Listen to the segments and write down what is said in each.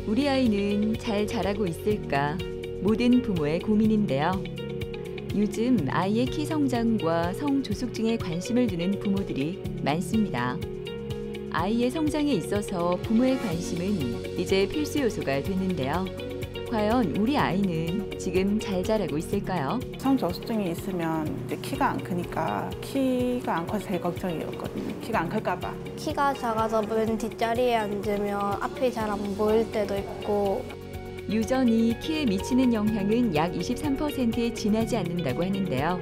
우리 아이는 잘 자라고 있을까? 모든 부모의 고민인데요. 요즘 아이의 키 성장과 성조숙증에 관심을 두는 부모들이 많습니다. 아이의 성장에 있어서 부모의 관심은 이제 필수 요소가 됐는데요. 과연 우리 아이는 지금 잘 자라고 있을까요? 성저수증이 있으면 이제 키가 안 크니까 키가 안 커서 제일 걱정이었거든요. 키가 안 클까 봐. 키가 작아서 맨 뒷자리에 앉으면 앞이 잘 안 보일 때도 있고. 유전이 키에 미치는 영향은 약 23%에 지나지 않는다고 하는데요.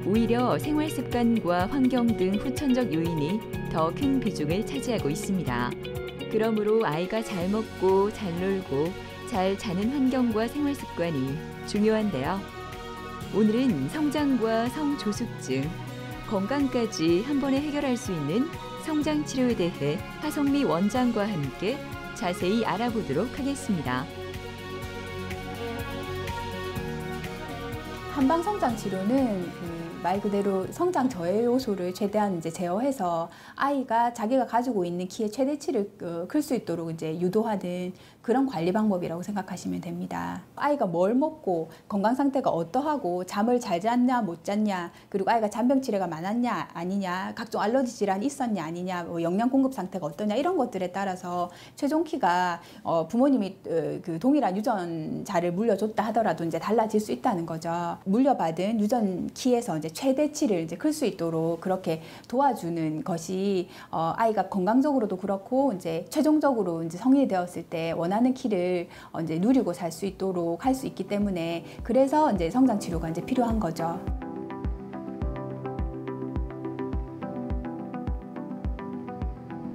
오히려 생활 습관과 환경 등 후천적 요인이 더 큰 비중을 차지하고 있습니다. 그러므로 아이가 잘 먹고 잘 놀고 잘 자는 환경과 생활 습관이 중요한데요. 오늘은 성장과 성조숙증, 건강까지 한 번에 해결할 수 있는 성장 치료에 대해 하성미 원장과 함께 자세히 알아보도록 하겠습니다. 한방 성장 치료는 말 그대로 성장 저해 요소를 최대한 이제 제어해서 아이가 자기가 가지고 있는 키의 최대치를 클 수 있도록 이제 유도하는 그런 관리 방법이라고 생각하시면 됩니다. 아이가 뭘 먹고 건강 상태가 어떠하고 잠을 잘 잤냐 못 잤냐, 그리고 아이가 잔병 치레가 많았냐 아니냐, 각종 알러지 질환이 있었냐 아니냐, 뭐 영양 공급 상태가 어떠냐, 이런 것들에 따라서 최종 키가 부모님이 그 동일한 유전자를 물려줬다 하더라도 이제 달라질 수 있다는 거죠. 물려받은 유전 키에서 이제 최대치를 이제 클 수 있도록 그렇게 도와주는 것이 아이가 건강적으로도 그렇고 이제 최종적으로 이제 성인이 되었을 때 원하는 키를 이제 누리고 살 수 있도록 할 수 있기 때문에, 그래서 이제 성장 치료가 이제 필요한 거죠.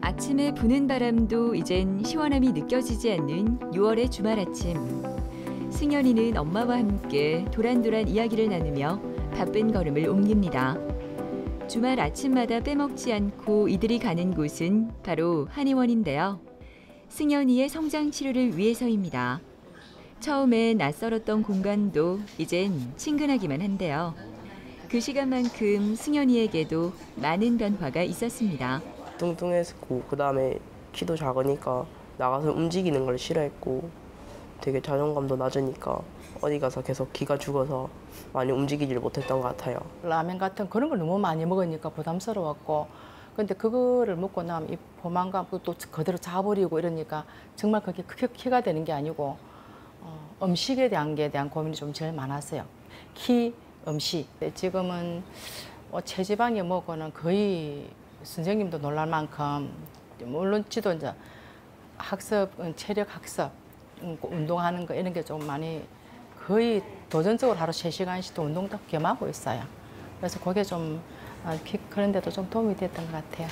아침에 부는 바람도 이젠 시원함이 느껴지지 않는 6월의 주말 아침. 승연이는 엄마와 함께 도란도란 이야기를 나누며 바쁜 걸음을 옮깁니다. 주말 아침마다 빼먹지 않고 이들이 가는 곳은 바로 한의원인데요. 승연이의 성장 치료를 위해서입니다. 처음에 낯설었던 공간도 이젠 친근하기만 한데요. 그 시간만큼 승연이에게도 많은 변화가 있었습니다. 뚱뚱했고 그다음에 키도 작으니까 나가서 움직이는 걸 싫어했고 되게 자존감도 낮으니까 어디 가서 계속 기가 죽어서 많이 움직이지를 못했던 것 같아요. 라면 같은 그런 걸 너무 많이 먹으니까 부담스러웠고, 근데 그거를 먹고 나면 이 포만감 또 그대로 자버리고 이러니까 정말 그게 크게 키가 되는 게 아니고 음식에 대한 고민이 좀 제일 많았어요. 키, 음식. 지금은 체지방이 뭐고는 거의 선생님도 놀랄 만큼, 물론 지도 이제 학습, 체력 학습, 운동하는 거 이런 게 좀 많이 거의 도전적으로 하루 3시간씩도 운동도 겸하고 있어요. 그래서 그게 좀 키 크는데도 좀 도움이 됐던 것 같아요.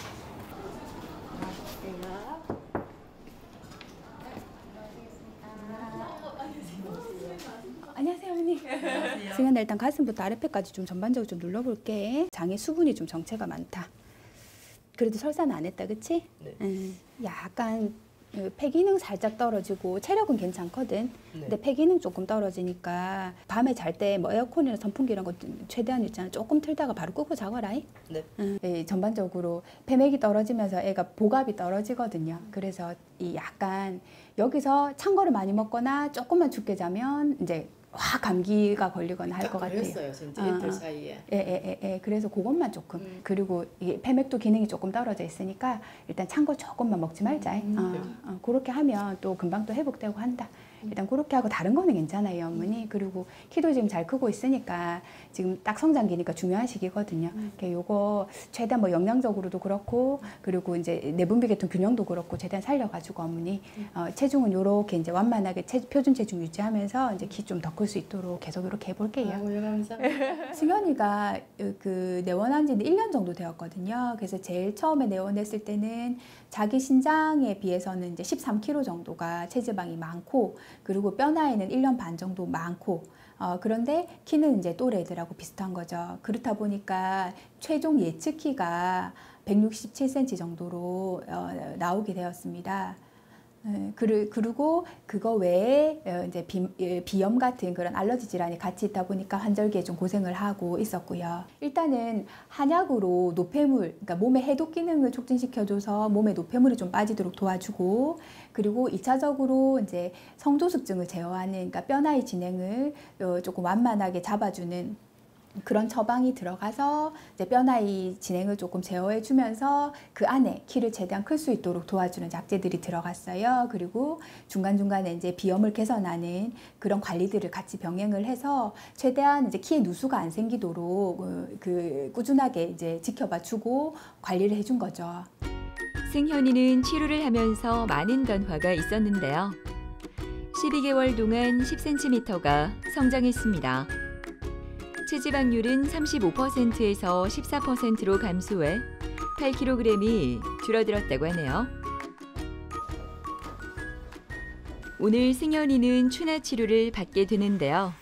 안녕하세요, 어머니. 승현아, 일단 가슴부터 아랫배까지 좀 전반적으로 좀 눌러볼게. 장에 수분이 좀 정체가 많다. 그래도 설사는 안 했다, 그치? 네. 약간 폐기능 살짝 떨어지고 체력은 괜찮거든. 네. 근데 폐기능 조금 떨어지니까 밤에 잘 때 뭐 에어컨이나 선풍기 이런 거 최대한 있잖아. 조금 틀다가 바로 끄고 자거라. 네. 전반적으로 폐맥이 떨어지면서 애가 복압이 떨어지거든요. 그래서 이 약간 여기서 찬 거를 많이 먹거나 조금만 죽게 자면 이제 확 감기가 걸리거나 할 것 같아요. 그랬어요, 진짜 이틀 사이에. 그래서 그것만 조금. 그리고 이게 폐맥도 기능이 조금 떨어져 있으니까 일단 찬 거 조금만 먹지 말자. 그렇게 하면 또 금방 또 회복되고 한다. 일단 그렇게 하고 다른 거는 괜찮아요, 어머니. 그리고 키도 지금 잘 크고 있으니까 지금 딱 성장기니까 중요한 시기거든요. 요거 최대한 뭐 영양적으로도 그렇고, 그리고 이제 내분비 계통 균형도 그렇고 최대한 살려가지고 어머니 체중은 요렇게 이제 완만하게 표준 체중 유지하면서 이제 키 좀 더 클 수 있도록 계속 이렇게 해볼게요. 감사합니다. 승현이가 그 내원한 지는 1년 정도 되었거든요. 그래서 제일 처음에 내원했을 때는 자기 신장에 비해서는 이제 13kg 정도가 체지방이 많고, 그리고 뼈 나이는 1년 반 정도 많고, 그런데 키는 이제 또래 애들하고 비슷한 거죠. 그렇다 보니까 최종 예측 키가 167cm 정도로 나오게 되었습니다. 그리고 그거 외에 이제 비염 같은 그런 알러지 질환이 같이 있다 보니까 환절기에 좀 고생을 하고 있었고요. 일단은 한약으로 노폐물, 그러니까 몸의 해독 기능을 촉진시켜줘서 몸에 노폐물이 좀 빠지도록 도와주고, 그리고 2차적으로 이제 성조숙증을 제어하는, 그러니까 뼈나이 진행을 조금 완만하게 잡아주는 그런 처방이 들어가서 이제 뼈나이 진행을 조금 제어해 주면서 그 안에 키를 최대한 클 수 있도록 도와주는 약재들이 들어갔어요. 그리고 중간중간에 이제 비염을 개선하는 그런 관리들을 같이 병행을 해서 최대한 이제 키에 누수가 안 생기도록 꾸준하게 이제 지켜봐 주고 관리를 해준 거죠. 승현이는 치료를 하면서 많은 변화가 있었는데요. 12개월 동안 10cm가 성장했습니다. 체지방률은 35%에서 14%로 감소해 8kg이 줄어들었다고 하네요. 오늘 승현이는 추나 치료를 받게 되는데요.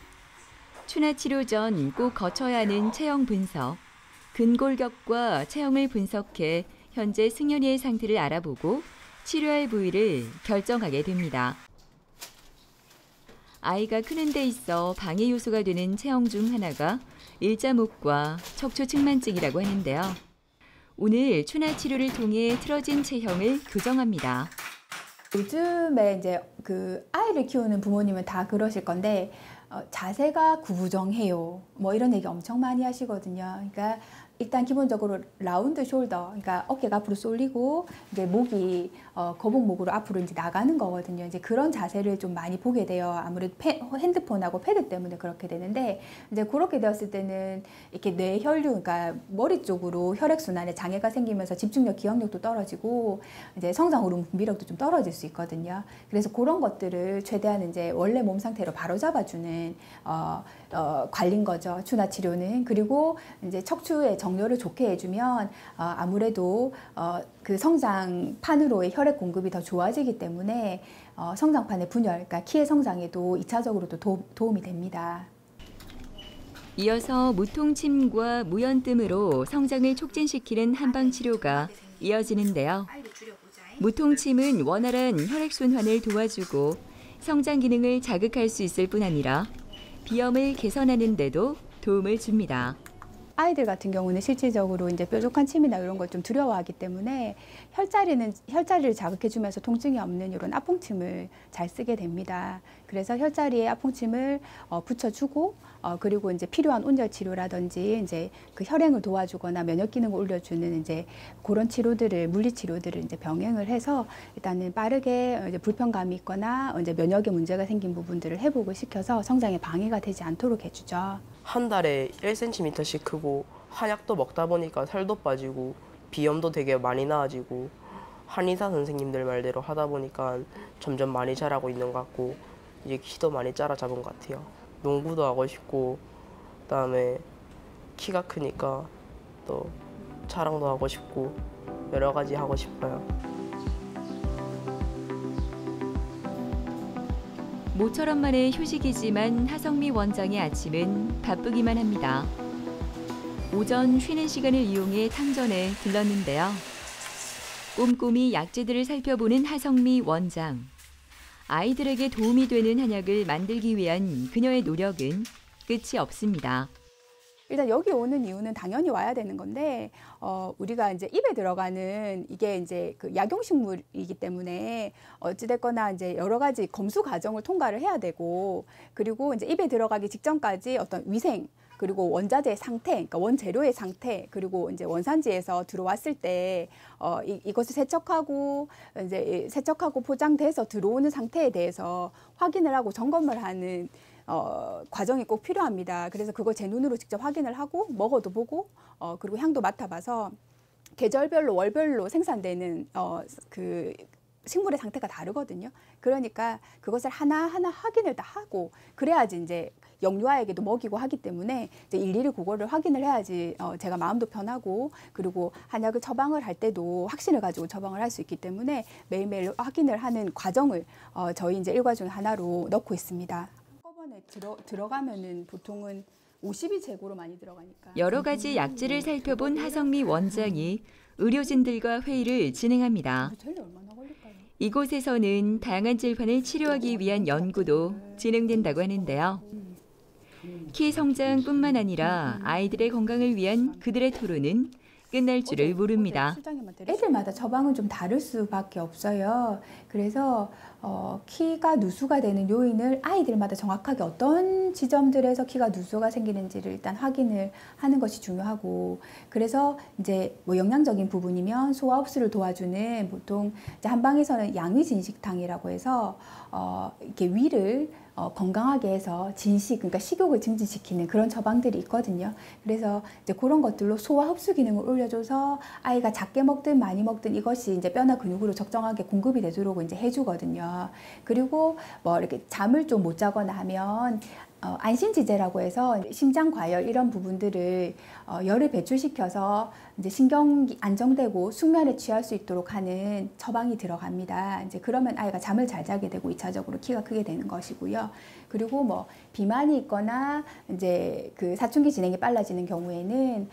추나 치료 전 꼭 거쳐야 하는 체형 분석, 근골격과 체형을 분석해 현재 승현이의 상태를 알아보고 치료할 부위를 결정하게 됩니다. 아이가 크는 데 있어 방해 요소가 되는 체형 중 하나가 일자목과 척추 측만증이라고 하는데요. 오늘 추나 치료를 통해 틀어진 체형을 교정합니다. 요즘에 이제 아이를 키우는 부모님은 다 그러실 건데 자세가 구부정해요. 뭐 이런 얘기 엄청 많이 하시거든요. 그러니까 일단 기본적으로 라운드 숄더, 그러니까 어깨가 앞으로 쏠리고 이제 목이 거북목으로 앞으로 이제 나가는 거거든요. 이제 그런 자세를 좀 많이 보게 돼요. 아무래도 핸드폰하고 패드 때문에 그렇게 되는데, 이제 그렇게 되었을 때는 이렇게 뇌혈류, 그러니까 머리 쪽으로 혈액 순환에 장애가 생기면서 집중력, 기억력도 떨어지고 이제 성장 호르몬 분비력도 좀 떨어질 수 있거든요. 그래서 그런 것들을 최대한 이제 원래 몸 상태로 바로 잡아주는 관리인 거죠. 추나 치료는. 그리고 이제 척추의 정렬을 좋게 해주면 아무래도 그 성장판으로의 혈액 공급이 더 좋아지기 때문에 성장판의 분열, 그러니까 키의 성장에도 2차적으로도 도움이 됩니다. 이어서 무통침과 무연뜸으로 성장을 촉진시키는 한방 치료가 이어지는데요. 무통침은 원활한 혈액순환을 도와주고 성장 기능을 자극할 수 있을 뿐 아니라 비염을 개선하는 데도 도움을 줍니다. 아이들 같은 경우는 실질적으로 이제 뾰족한 침이나 이런 걸 좀 두려워하기 때문에 혈자리를 자극해주면서 통증이 없는 이런 압봉침을 잘 쓰게 됩니다. 그래서 혈자리에 압봉침을 붙여주고 그리고 이제 필요한 온열 치료라든지 이제 그 혈행을 도와주거나 면역 기능을 올려주는 이제 그런 치료들을 물리 치료들을 이제 병행을 해서 일단은 빠르게 이제 불편감이 있거나 이제 면역에 문제가 생긴 부분들을 회복을 시켜서 성장에 방해가 되지 않도록 해주죠. 한 달에 1cm씩 크고 한약도 먹다 보니까 살도 빠지고 비염도 되게 많이 나아지고 한의사 선생님들 말대로 하다 보니까 점점 많이 자라고 있는 것 같고 이제 키도 많이 따라잡은 것 같아요. 농구도 하고 싶고 그다음에 키가 크니까 또 자랑도 하고 싶고 여러 가지 하고 싶어요. 모처럼 만의 휴식이지만 하성미 원장의 아침은 바쁘기만 합니다. 오전 쉬는 시간을 이용해 탕전에 들렀는데요. 꼼꼼히 약재들을 살펴보는 하성미 원장. 아이들에게 도움이 되는 한약을 만들기 위한 그녀의 노력은 끝이 없습니다. 일단 여기 오는 이유는 당연히 와야 되는 건데 우리가 이제 입에 들어가는 이게 이제 그 약용식물이기 때문에 어찌됐거나 이제 여러 가지 검수 과정을 통과를 해야 되고, 그리고 이제 입에 들어가기 직전까지 어떤 위생, 그리고 원자재의 상태, 그러니까 원재료의 상태, 그리고 이제 원산지에서 들어왔을 때 이것을 세척하고 포장돼서 들어오는 상태에 대해서 확인을 하고 점검을 하는 과정이 꼭 필요합니다. 그래서 그걸 제 눈으로 직접 확인을 하고 먹어도 보고 그리고 향도 맡아봐서 계절별로 월별로 생산되는 그 식물의 상태가 다르거든요. 그러니까 그것을 하나하나 확인을 다 하고 그래야지 이제 영유아에게도 먹이고 하기 때문에 이제 일일이 그거를 확인을 해야지 제가 마음도 편하고, 그리고 한약을 처방을 할 때도 확신을 가지고 처방을 할 수 있기 때문에 매일매일 확인을 하는 과정을 저희 이제 일과 중에 하나로 넣고 있습니다. 한꺼번에 들어가면은 보통은 50이 재고로 많이 들어가니까. 여러 가지 약재를 살펴본 하성미 원장이 의료진들과 회의를 진행합니다. 이곳에서는 다양한 질환을 치료하기 위한 연구도 진행된다고 하는데요. 키 성장뿐만 아니라 아이들의 건강을 위한 그들의 토론은 끝날 줄을 모릅니다. 애들마다 처방은 좀 다를 수밖에 없어요. 그래서 키가 누수가 되는 요인을 아이들마다 정확하게 어떤 지점들에서 키가 누수가 생기는지를 일단 확인을 하는 것이 중요하고, 그래서 이제 뭐 영양적인 부분이면 소화 흡수를 도와주는 보통 이제 한방에서는 양위진식탕이라고 해서 이렇게 위를 건강하게 해서 진식, 그러니까 식욕을 증진시키는 그런 처방들이 있거든요. 그래서 이제 그런 것들로 소화 흡수 기능을 올려줘서 아이가 작게 먹든 많이 먹든 이것이 이제 뼈나 근육으로 적정하게 공급이 되도록 이제 해주거든요. 그리고 뭐 이렇게 잠을 좀 못 자거나 하면 안심지제라고 해서 심장 과열 이런 부분들을 열을 배출시켜서 이제 신경이 안정되고 숙면에 취할 수 있도록 하는 처방이 들어갑니다. 이제 그러면 아이가 잠을 잘 자게 되고 2차적으로 키가 크게 되는 것이고요. 그리고 뭐 비만이 있거나 이제 그 사춘기 진행이 빨라지는 경우에는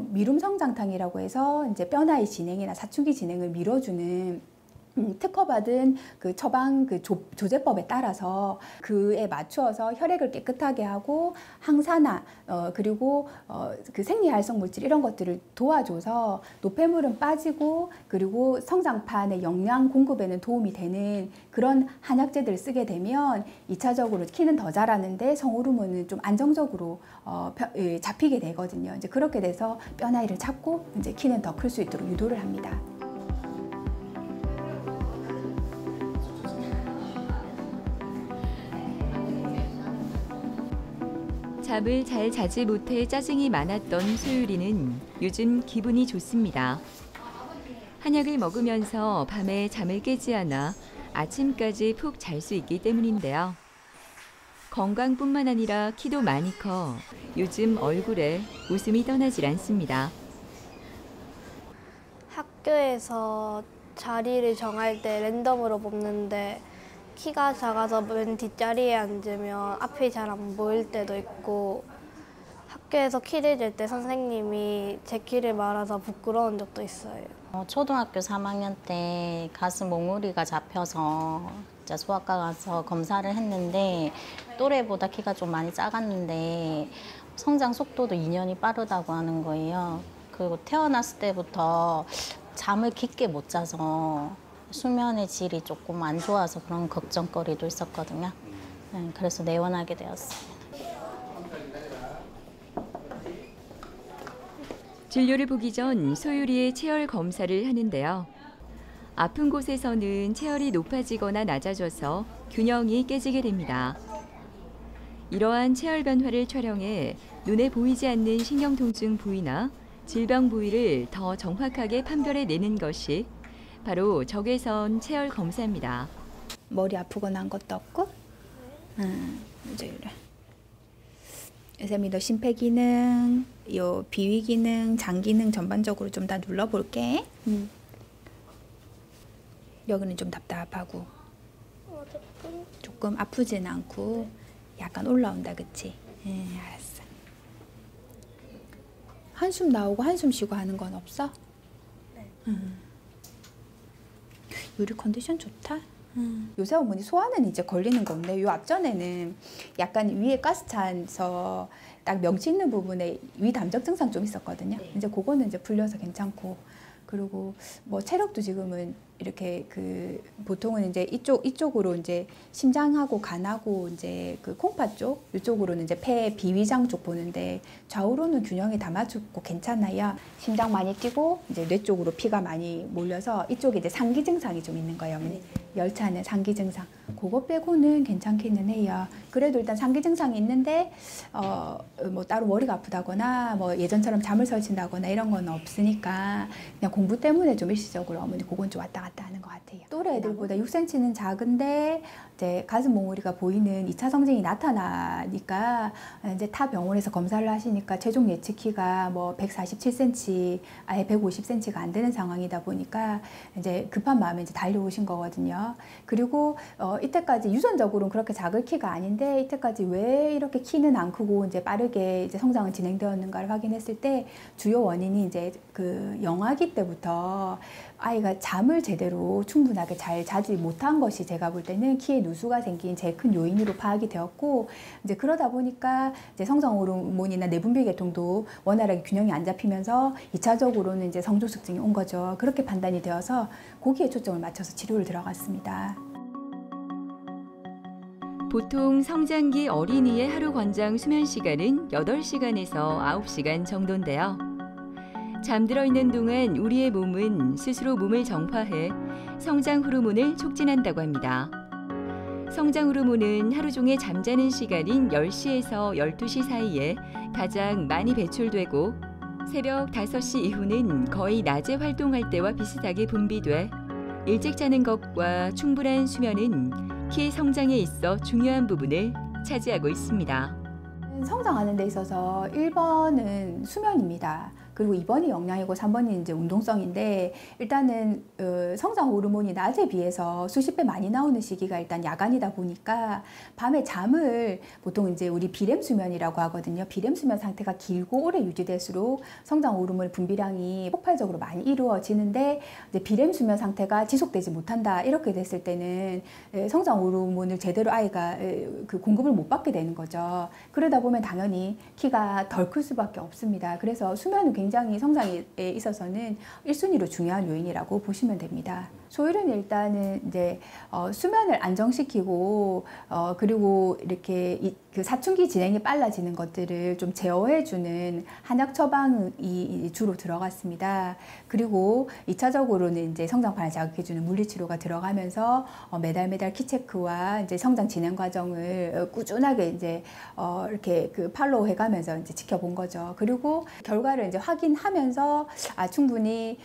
미룸 성장탕이라고 해서 이제 뼈나의 진행이나 사춘기 진행을 밀어주는 특허받은 그 처방 그 조제법에 따라서 그에 맞추어서 혈액을 깨끗하게 하고 항산화 그리고 그 생리활성 물질 이런 것들을 도와줘서 노폐물은 빠지고 그리고 성장판의 영양 공급에는 도움이 되는 그런 한약재들을 쓰게 되면 2차적으로 키는 더 자라는데 성호르몬은 좀 안정적으로 잡히게 되거든요. 이제 그렇게 돼서 뼈 나이를 잡고 이제 키는 더 클 수 있도록 유도를 합니다. 잠을 잘 자지 못해 짜증이 많았던 소율이는 요즘 기분이 좋습니다. 한약을 먹으면서 밤에 잠을 깨지 않아 아침까지 푹 잘 수 있기 때문인데요. 건강뿐만 아니라 키도 많이 커 요즘 얼굴에 웃음이 떠나질 않습니다. 학교에서 자리를 정할 때 랜덤으로 뽑는데 키가 작아서 맨 뒷자리에 앉으면 앞이 잘 안 보일 때도 있고, 학교에서 키를 잴 때 선생님이 제 키를 말아서 부끄러운 적도 있어요. 초등학교 3학년 때 가슴 몽우리가 잡혀서 진짜 소아과 가서 검사를 했는데 또래보다 키가 좀 많이 작았는데 성장 속도도 2년이 빠르다고 하는 거예요. 그리고 태어났을 때부터 잠을 깊게 못 자서 수면의 질이 조금 안 좋아서 그런 걱정거리도 있었거든요. 그래서 내원하게 되었어요. 진료를 보기 전 소율이의 체열 검사를 하는데요. 아픈 곳에서는 체열이 높아지거나 낮아져서 균형이 깨지게 됩니다. 이러한 체열 변화를 촬영해 눈에 보이지 않는 신경통증 부위나 질병 부위를 더 정확하게 판별해내는 것이 바로 적외선 체열 검사입니다. 머리 아프거나 한 것도 없고? 이제 이래. 쌤이 너 심폐기능, 요 비위기능, 장기능 전반적으로 좀 다 눌러볼게. 여기는 좀 답답하고 조금 아프진 않고 약간 올라온다, 그치? 알았어. 한숨 나오고 한숨 쉬고 하는 건 없어? 네. 요리 컨디션 좋다. 요새 어머니 소화는 이제 걸리는 거 없네. 요 앞전에는 약간 위에 가스 차서 딱 명치 있는 부분에 위 담적 증상 좀 있었거든요. 네. 이제 그거는 이제 풀려서 괜찮고, 그리고 뭐 체력도 지금은 이렇게 그 보통은 이제 이쪽으로 이제 심장하고 간하고 이제 그 콩팥 쪽 이쪽으로는 이제 폐 비위장 쪽 보는데 좌우로는 균형이 다 맞추고 괜찮아요. 심장 많이 뛰고 이제 뇌 쪽으로 피가 많이 몰려서 이쪽에 이제 상기 증상이 좀 있는 거예요. 어머니. 열차는 상기 증상. 그거 빼고는 괜찮기는 해요. 그래도 일단 상기 증상이 있는데 뭐 따로 머리가 아프다거나 뭐 예전처럼 잠을 설친다거나 이런 건 없으니까 그냥 공부 때문에 좀 일시적으로 어머니 그건 좀 왔다 갔다 하는 것 같아요. 또래 애들보다 6cm는 작은데 이제 가슴 몽우리가 보이는 2차 성징이 나타나니까 이제 타 병원에서 검사를 하시니까 최종 예측 키가 뭐 147cm, 아예 150cm가 안 되는 상황이다 보니까 이제 급한 마음에 이제 달려오신 거거든요. 있거든요. 그리고 이때까지 유전적으로는 그렇게 작을 키가 아닌데 이때까지 왜 이렇게 키는 안 크고 이제 빠르게 이제 성장은 진행되었는가를 확인했을 때 주요 원인이 이제 그 영아기 때부터 아이가 잠을 제대로 충분하게 잘 자지 못한 것이 제가 볼 때는 키에 누수가 생긴 제일 큰 요인으로 파악이 되었고, 이제 그러다 보니까 이제 성장 호르몬이나 내분비 계통도 원활하게 균형이 안 잡히면서 2차적으로는 이제 성조숙증이 온 거죠. 그렇게 판단이 되어서 거기에 초점을 맞춰서 치료를 들어갔습니다. 보통 성장기 어린이의 하루 권장 수면 시간은 8시간에서 9시간 정도인데요. 잠들어 있는 동안 우리의 몸은 스스로 몸을 정화해 성장 호르몬을 촉진한다고 합니다. 성장 호르몬은 하루 종일 잠자는 시간인 10시에서 12시 사이에 가장 많이 배출되고 새벽 5시 이후는 거의 낮에 활동할 때와 비슷하게 분비돼 일찍 자는 것과 충분한 수면은 키 성장에 있어 중요한 부분을 차지하고 있습니다. 성장하는 데 있어서 1번은 수면입니다. 그리고 2번이 영양이고 3번이 이제 운동성인데, 일단은 성장 호르몬이 낮에 비해서 수십 배 많이 나오는 시기가 일단 야간이다 보니까 밤에 잠을 보통 이제 우리 비렘 수면이라고 하거든요. 비렘 수면 상태가 길고 오래 유지될수록 성장 호르몬 분비량이 폭발적으로 많이 이루어지는데, 이제 비렘 수면 상태가 지속되지 못한다 이렇게 됐을 때는 성장 호르몬을 제대로 아이가 그 공급을 못 받게 되는 거죠. 그러다 보면 당연히 키가 덜 클 수밖에 없습니다. 그래서 수면은 굉장히 성장에 있어서는 1순위로 중요한 요인이라고 보시면 됩니다. 소율은 일단은 이제 수면을 안정시키고 그리고 이렇게 그 사춘기 진행이 빨라지는 것들을 좀 제어해주는 한약 처방이 주로 들어갔습니다. 그리고 2차적으로는 이제 성장판을 자극해주는 물리치료가 들어가면서 매달 키 체크와 이제 성장 진행 과정을 꾸준하게 이제 이렇게 그 팔로우 해가면서 이제 지켜본 거죠. 그리고 결과를 이제 확인하면서 충분히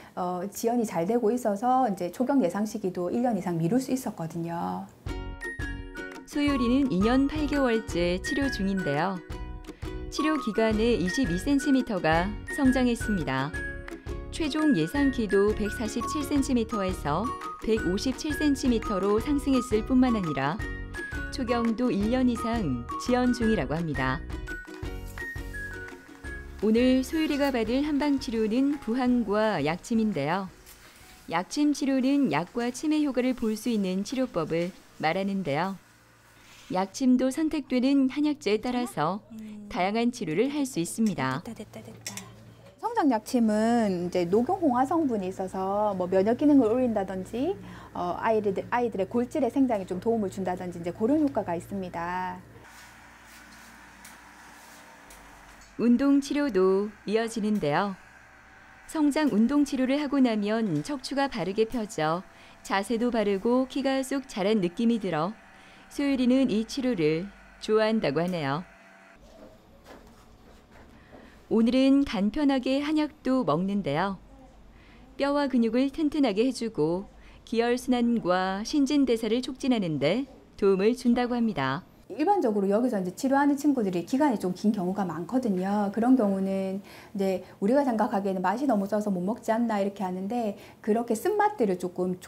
지연이 잘 되고 있어서 이제 초경 예상 시기도 1년 이상 미룰 수 있었거든요. 소율이는 2년 8개월째 치료 중인데요. 치료 기간에 22cm가 성장했습니다. 최종 예상 키도 147cm에서 157cm로 상승했을 뿐만 아니라 초경도 1년 이상 지연 중이라고 합니다. 오늘 소율이가 받을 한방치료는 부항과 약침인데요. 약침 치료는 약과 침의 효과를 볼 수 있는 치료법을 말하는데요. 약침도 선택되는 한약재에 따라서 다양한 치료를 할 수 있습니다. 됐다. 성장 약침은 이제 녹용 홍화 성분이 있어서 뭐 면역 기능을 올린다든지 아이들의 골질의 생장에 좀 도움을 준다든지 이제 그런 효과가 있습니다. 운동 치료도 이어지는데요. 성장 운동 치료를 하고 나면 척추가 바르게 펴져 자세도 바르고 키가 쑥 자란 느낌이 들어 소율이는 이 치료를 좋아한다고 하네요. 오늘은 간편하게 한약도 먹는데요. 뼈와 근육을 튼튼하게 해주고 기혈순환과 신진대사를 촉진하는 데 도움을 준다고 합니다. 일반적으로 여기서 이제 치료하는 친구들이 기간이 좀 긴 경우가 많거든요. 그런 경우는 이제 우리가 생각하기에는 맛이 너무 써서 못 먹지 않나 이렇게 하는데, 그렇게 쓴맛들을 조금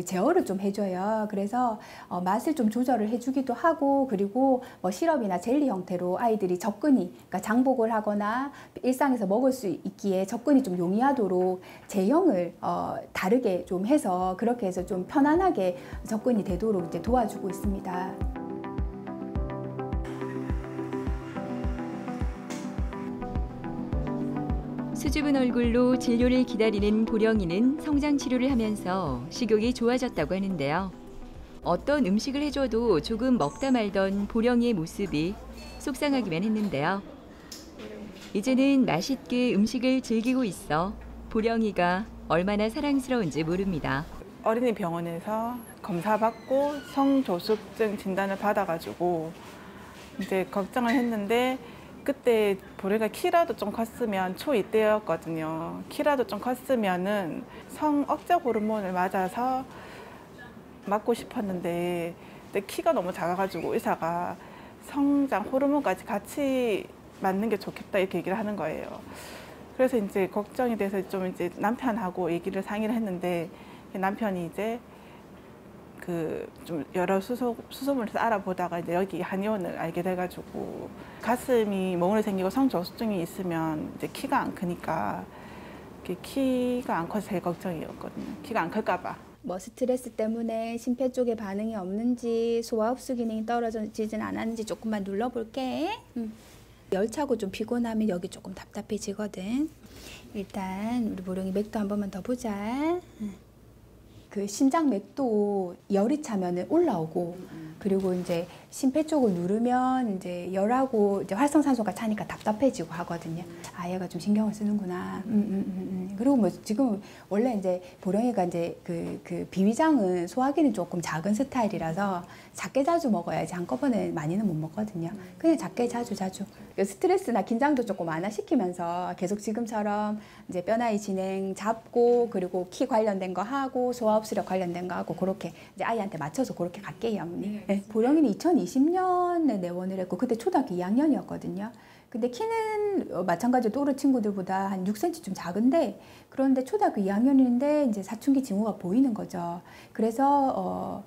제어를 좀 해줘요. 그래서 맛을 좀 조절을 해주기도 하고, 그리고 뭐 시럽이나 젤리 형태로 아이들이 접근이, 그러니까 장복을 하거나 일상에서 먹을 수 있기에 접근이 좀 용이하도록 제형을 다르게 좀 해서 그렇게 해서 좀 편안하게 접근이 되도록 이제 도와주고 있습니다. 수줍은 얼굴로 진료를 기다리는 보령이는 성장 치료를 하면서 식욕이 좋아졌다고 하는데요. 어떤 음식을 해줘도 조금 먹다 말던 보령이의 모습이 속상하기만 했는데요. 이제는 맛있게 음식을 즐기고 있어 보령이가 얼마나 사랑스러운지 모릅니다. 어린이 병원에서 검사받고 성조숙증 진단을 받아가지고 이제 걱정을 했는데, 그때 보령이가 키라도 좀 컸으면 초2 때였거든요. 키라도 좀 컸으면은 성억제 호르몬을 맞아서 맞고 싶었는데, 근데 키가 너무 작아가지고 의사가 성장 호르몬까지 같이 맞는 게 좋겠다 이렇게 얘기를 하는 거예요. 그래서 이제 걱정이 돼서 좀 이제 남편하고 얘기를 상의를 했는데, 남편이 이제 좀 여러 수소문에서 알아보다가 이제 여기 한의원을 알게 돼가지고 가슴이 멍울이 생기고 성저수증이 있으면 이제 키가 안 크니까 키가 안 커서 제일 걱정이었거든요. 키가 안 클까봐. 뭐 스트레스 때문에 심폐 쪽에 반응이 없는지 소화 흡수 기능이 떨어지진 않았는지 조금만 눌러볼게. 열차고 좀 피곤하면 여기 조금 답답해지거든. 일단 우리 보령이 맥도 한 번만 더 보자. 그 심장 맥도 열이 차면은 올라오고 그리고 이제 심폐 쪽을 누르면 이제 열하고 이제 활성산소가 차니까 답답해지고 하거든요. 아, 얘가 좀 신경을 쓰는구나. 그리고 뭐 지금 원래 이제 보령이가 이제 그 비위장은 소화기는 조금 작은 스타일이라서 작게 자주 먹어야지 한꺼번에 많이는 못 먹거든요. 그냥 작게 자주. 스트레스나 긴장도 조금 완화시키면서 계속 지금처럼 이제 뼈나이 진행 잡고 그리고 키 관련된 거 하고 소화 흡수력 관련된 거 하고 그렇게 이제 아이한테 맞춰서 그렇게 갈게요, 언니. 네. 보령이는 2020년에 내원을 했고 그때 초등학교 2학년이었거든요. 근데 키는 마찬가지로 또래 친구들보다 한 6cm 좀 작은데 그런데 초등학교 2학년인데 이제 사춘기 징후가 보이는 거죠. 그래서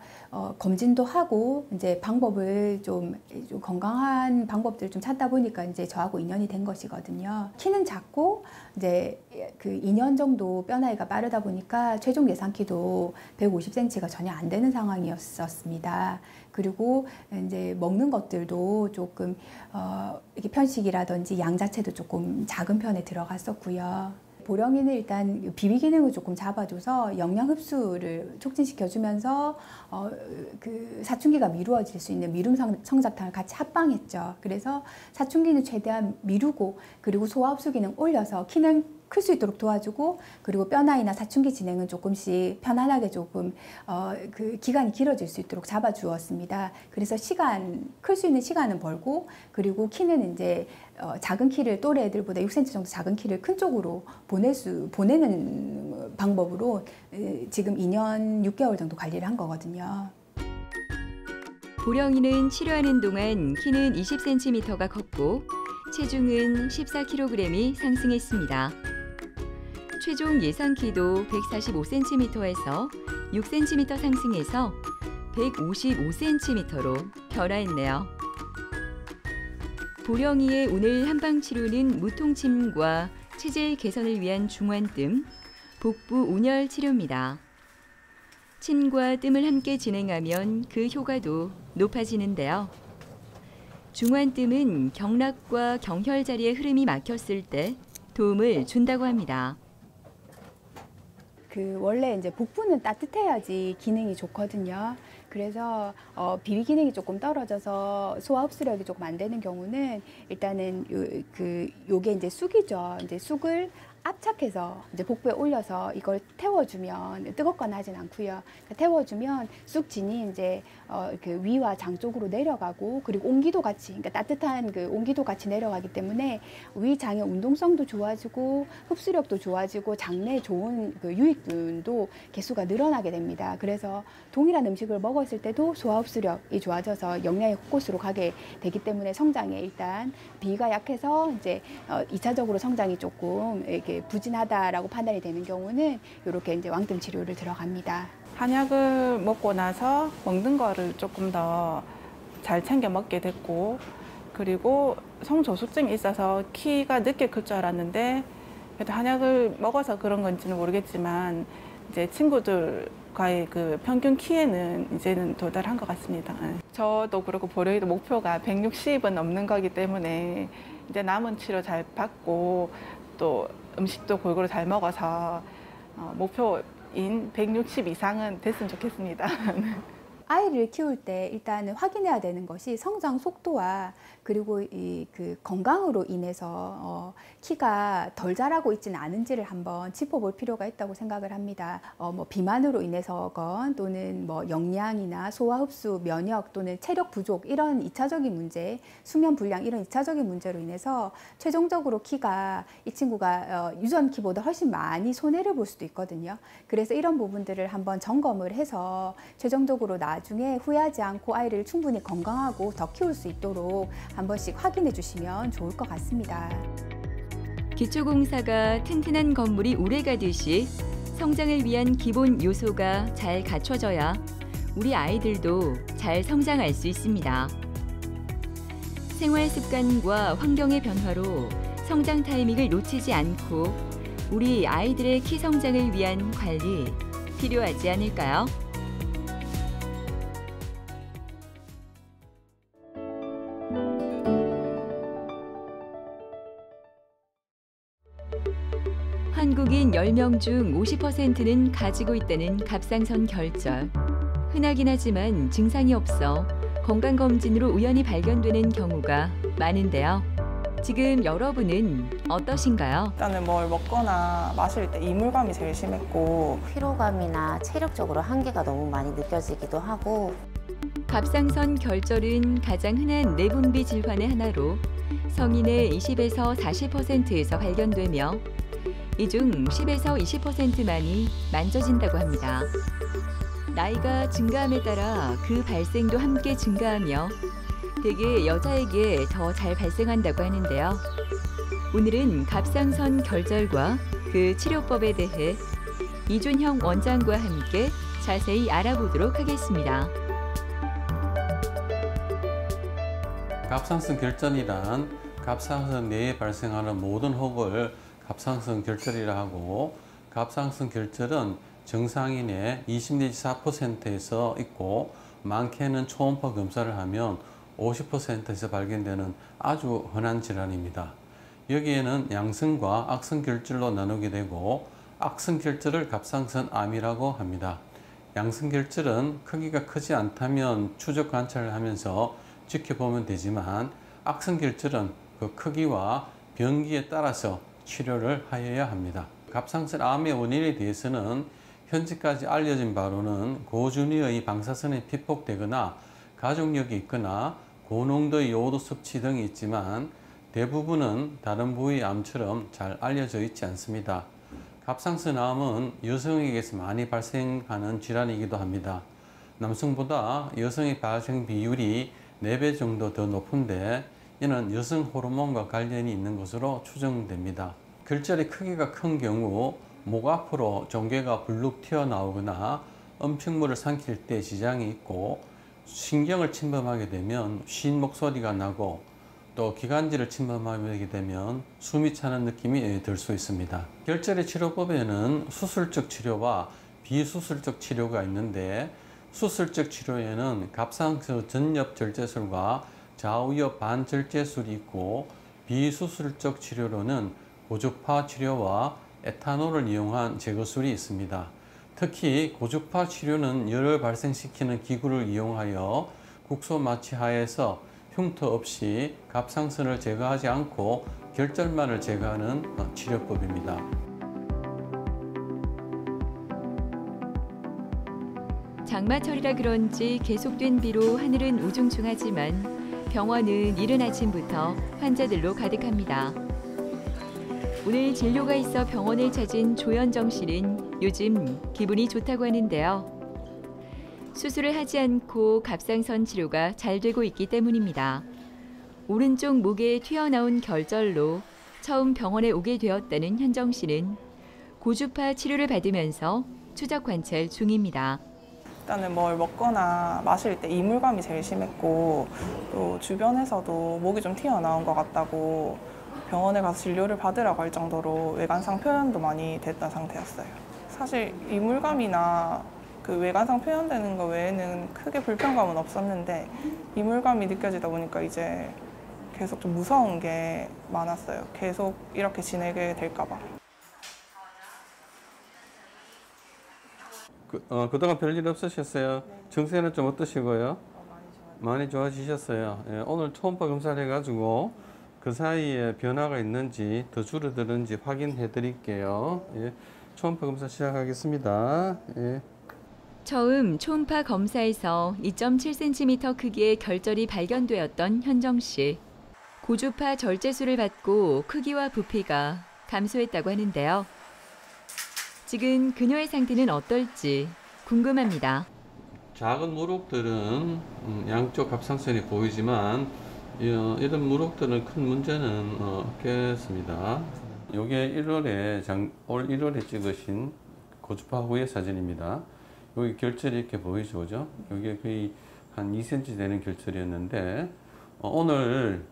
검진도 하고 이제 방법을 좀 건강한 방법들을 좀 찾다 보니까 이제 저하고 인연이 된 것이거든요. 키는 작고 이제 그 2년 정도 뼈 나이가 빠르다 보니까 최종 예상 키도 150cm가 전혀 안 되는 상황이었습니다. 그리고 이제 먹는 것들도 조금 이렇게 편식이라든지 양 자체도 조금 작은 편에 들어갔었고요. 보령이는 일단 비위 기능을 조금 잡아줘서 영양 흡수를 촉진시켜주면서 그 사춘기가 미루어질 수 있는 미룸 성장탕을 같이 합방했죠. 그래서 사춘기는 최대한 미루고 그리고 소화 흡수 기능 올려서 키는 클 수 있도록 도와주고 그리고 뼈나이나 사춘기 진행은 조금씩 편안하게 조금 그 기간이 길어질 수 있도록 잡아주었습니다. 그래서 클 수 있는 시간은 벌고 그리고 키는 이제 작은 키를 또래 애들보다 6cm 정도 작은 키를 큰 쪽으로 보내는 방법으로 지금 2년 6개월 정도 관리를 한 거거든요. 보령이는 치료하는 동안 키는 20cm가 컸고 체중은 14kg이 상승했습니다. 최종 예상 키도 145cm에서 6cm 상승해서 155cm로 변화했네요. 보령이의 오늘 한방 치료는 무통침과 체질 개선을 위한 중환뜸, 복부 온열 치료입니다. 침과 뜸을 함께 진행하면 그 효과도 높아지는데요. 중환뜸은 경락과 경혈 자리의 흐름이 막혔을 때 도움을 준다고 합니다. 원래 이제 복부는 따뜻해야지 기능이 좋거든요. 그래서 비위 기능이 조금 떨어져서 소화 흡수력이 조금 안 되는 경우는 일단은 요게 이제 쑥이죠. 이제 쑥을 압착해서 이제 복부에 올려서 이걸 태워주면 뜨겁거나 하진 않고요. 태워주면 쑥진이 이제 그 위와 장 쪽으로 내려가고 그리고 온기도 같이, 그러니까 따뜻한 그 온기도 같이 내려가기 때문에 위 장의 운동성도 좋아지고 흡수력도 좋아지고 장내에 좋은 그 유익균도 개수가 늘어나게 됩니다. 그래서 동일한 음식을 먹었을 때도 소화 흡수력이 좋아져서 영양이 곳곳으로 가게 되기 때문에 성장에 일단 비위가 약해서 이제 2차적으로 성장이 조금 이렇게 부진하다라고 판단이 되는 경우는 이렇게 이제 왕뜸 치료를 들어갑니다. 한약을 먹고 나서 먹는 거를 조금 더 잘 챙겨 먹게 됐고 그리고 성저수증이 있어서 키가 늦게 클 줄 알았는데 그래도 한약을 먹어서 그런 건지는 모르겠지만 이제 친구들과의 그 평균 키에는 이제는 도달한 것 같습니다. 저도 그렇고 보령이도 목표가 160은 넘는 거기 때문에 이제 남은 치료 잘 받고 또 음식도 골고루 잘 먹어서 목표인 160 이상은 됐으면 좋겠습니다. 아이를 키울 때 일단은 확인해야 되는 것이 성장 속도와 그리고 그 건강으로 인해서 키가 덜 자라고 있지는 않은지를 한번 짚어볼 필요가 있다고 생각을 합니다. 뭐 비만으로 인해서건 또는 뭐 영양이나 소화 흡수, 면역 또는 체력 부족 이런 2차적인 문제, 수면 불량 이런 2차적인 문제로 인해서 최종적으로 키가 이 친구가 유전 키보다 훨씬 많이 손해를 볼 수도 있거든요. 그래서 이런 부분들을 한번 점검을 해서 최종적으로 나중에 후회하지 않고 아이를 충분히 건강하고 더 키울 수 있도록 한 번씩 확인해 주시면 좋을 것 같습니다. 기초공사가 튼튼한 건물이 오래가듯이 성장을 위한 기본 요소가 잘 갖춰져야 우리 아이들도 잘 성장할 수 있습니다. 생활 습관과 환경의 변화로 성장 타이밍을 놓치지 않고 우리 아이들의 키 성장을 위한 관리 필요하지 않을까요? 한국인 10명 중 50%는 가지고 있다는 갑상선 결절. 흔하긴 하지만 증상이 없어 건강검진으로 우연히 발견되는 경우가 많은데요. 지금 여러분은 어떠신가요? 일단은 뭘 먹거나 마실 때 이물감이 제일 심했고 피로감이나 체력적으로 한계가 너무 많이 느껴지기도 하고 갑상선 결절은 가장 흔한 내분비 질환의 하나로 성인의 20에서 40%에서 발견되며 이 중 10에서 20%만이 만져진다고 합니다. 나이가 증가함에 따라 그 발생도 함께 증가하며 대개 여자에게 더 잘 발생한다고 하는데요. 오늘은 갑상선 결절과 그 치료법에 대해 이준형 원장과 함께 자세히 알아보도록 하겠습니다. 갑상선 결절이란 갑상선 내에 발생하는 모든 혹을 갑상선 결절이라 하고, 갑상선 결절은 정상인의 20 내지 4%에서 있고 많게는 초음파 검사를 하면 50%에서 발견되는 아주 흔한 질환입니다. 여기에는 양성과 악성 결절로 나누게 되고 악성 결절을 갑상선암이라고 합니다. 양성 결절은 크기가 크지 않다면 추적 관찰을 하면서 지켜보면 되지만 악성 결절은 그 크기와 병기에 따라서 치료를 하여야 합니다. 갑상선암의 원인에 대해서는 현재까지 알려진 바로는 고준위의 방사선에 피폭되거나 가족력이 있거나 고농도의 요오드 섭취 등이 있지만 대부분은 다른 부위의 암처럼 잘 알려져 있지 않습니다. 갑상선암은 여성에게서 많이 발생하는 질환이기도 합니다. 남성보다 여성의 발생 비율이 4배 정도 더 높은데 이는 여성 호르몬과 관련이 있는 것으로 추정됩니다. 결절의 크기가 큰 경우 목 앞으로 종괴가 불룩 튀어나오거나 음식물을 삼킬 때 지장이 있고 신경을 침범하게 되면 쉰 목소리가 나고 또 기관지를 침범하게 되면 숨이 차는 느낌이 들 수 있습니다. 결절의 치료법에는 수술적 치료와 비수술적 치료가 있는데 수술적 치료에는 갑상선 전엽 절제술과 좌우엽 반절제술이 있고 비수술적 치료로는 고주파 치료와 에탄올을 이용한 제거술이 있습니다. 특히 고주파 치료는 열을 발생시키는 기구를 이용하여 국소 마취하에서 흉터 없이 갑상선을 제거하지 않고 결절만을 제거하는 치료법입니다. 장마철이라 그런지 계속된 비로 하늘은 우중충하지만 병원은 이른 아침부터 환자들로 가득합니다. 오늘 진료가 있어 병원을 찾은 조현정 씨는 요즘 기분이 좋다고 하는데요. 수술을 하지 않고 갑상선 치료가 잘 되고 있기 때문입니다. 오른쪽 목에 튀어나온 결절로 처음 병원에 오게 되었다는 현정 씨는 고주파 치료를 받으면서 추적 관찰 중입니다. 일단은 뭘 먹거나 마실 때 이물감이 제일 심했고 또 주변에서도 목이 좀 튀어나온 것 같다고 병원에 가서 진료를 받으라고 할 정도로 외관상 표현도 많이 됐던 상태였어요. 사실 이물감이나 그 외관상 표현되는 거 외에는 크게 불편감은 없었는데 이물감이 느껴지다 보니까 이제 계속 좀 무서운 게 많았어요. 계속 이렇게 지내게 될까 봐. 그동안 별일 없으셨어요? 증세는 좀 어떠시고요? 많이 좋아지셨어요. 예, 오늘 초음파 검사를 해가지고 그 사이에 변화가 있는지 더 줄어드는지 확인해 드릴게요. 예, 초음파 검사 시작하겠습니다. 예. 처음 초음파 검사에서 2.7cm 크기의 결절이 발견되었던 현정 씨. 고주파 절제술을 받고 크기와 부피가 감소했다고 하는데요. 지금 그녀의 상태는 어떨지 궁금합니다. 작은 무록들은 양쪽 갑상선이 보이지만 이런 무록들은 큰 문제는 없겠습니다. 이게 올 1월에 찍으신 고주파 후의 사진입니다. 여기 결절이 이렇게 보이죠, 그죠? 여기 거의 한 2cm 되는 결절이었는데 오늘